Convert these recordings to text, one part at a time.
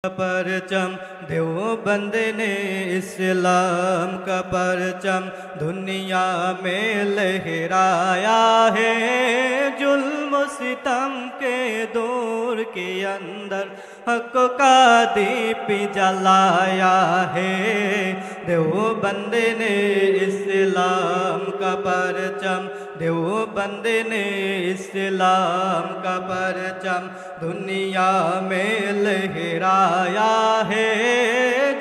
परचम देवबंद ने इस्लाम का परचम दुनिया में लहराया है। जुल्म सितम के दौर के अंदर हक का दीप जलाया है। देवबंद ने इस्लाम का परचम, देवबंद ने इस्लाम का परचम दुनिया में लहराया है।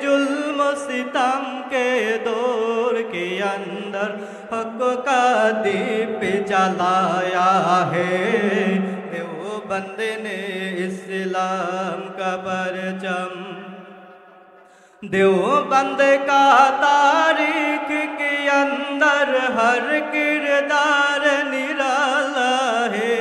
जुल्म सितम के दौर के अंदर हक का दीप जलाया है। देवबंद ने इस्लाम का परचम, देवबंद का तारीख के अंदर हर किरदार निराला है।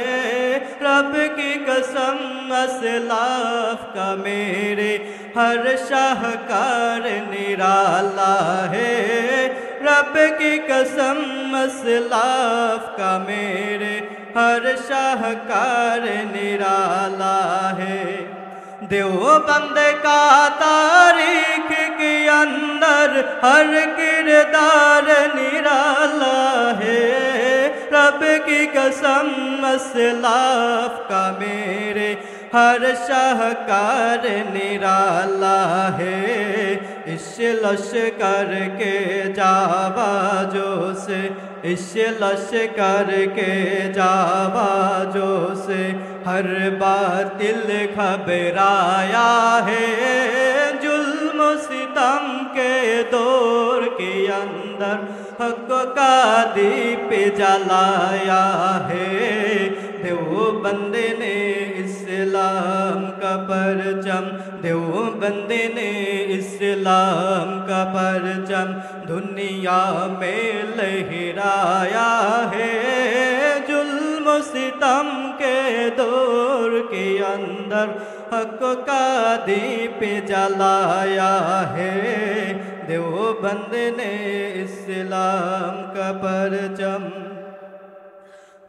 रब की कसम असलाफ का मेरे हर शाहकार निराला है। रब की कसम असलाफ का मेरे हर शाहकार निराला है। देवबंद का तारीख के अंदर हर किरदार निराला है। रब की कसम असलाफ का मेरे हर शाहकार निराला है। इस लश्कर के जाबाजों से, इस लश्कर के जाबाजों से हर बातिल घबराया है। जुल्म सितम के दौर के अंदर हक का दीप जलाया है। देवबंद ने इस्लाम का परचम, देवबंद ने इस्लाम का परचम दुनिया में लहराया है। जुल्म सितम के दौर के अंदर हक का दीप जलाया है। देवबंद ने इस्लाम का परचम,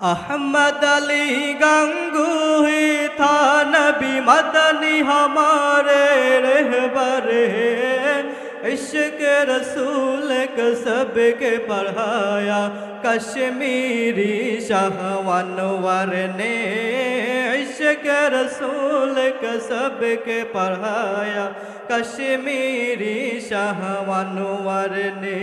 अहमद अली गंगोही था नबी मदनी हमारे रहबर है। इश्क रसूल का सबके पढ़ाया कश्मीरी शाहवानवर ने। इश्क रसूल का सबके पढ़ाया कश्मीरी शाहवानवर ने।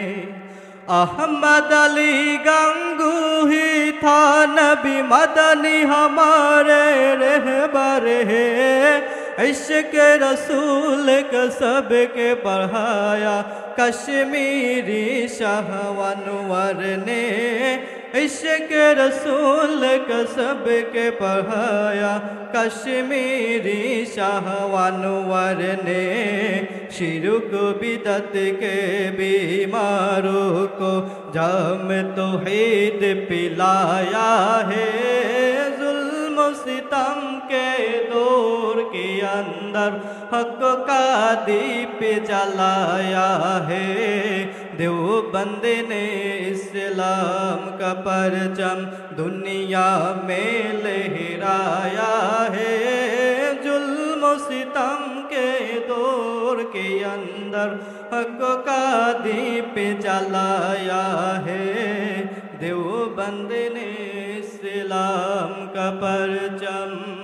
अहमद अली गंगोही था नबी मदनी हमारे रहबर है। इश्क रसूल का सबके पढ़ाया कश्मीरी शाहवानवर ने। इश्क रसूल का सबके पढ़ाया कश्मीरी शाहवानवर ने। शिरक बिदत के बीमारों को जाम तौहीद पिलाया है। जुल्म सितम के दौर के अंदर हक का दीप जलाया है। देवबंद ने इस्लाम का परचम दुनिया में लहराया है। जुल्म सितम के दौर के अंदर हक का दीप जलाया है। देवबंद ने इस्लाम का परचम।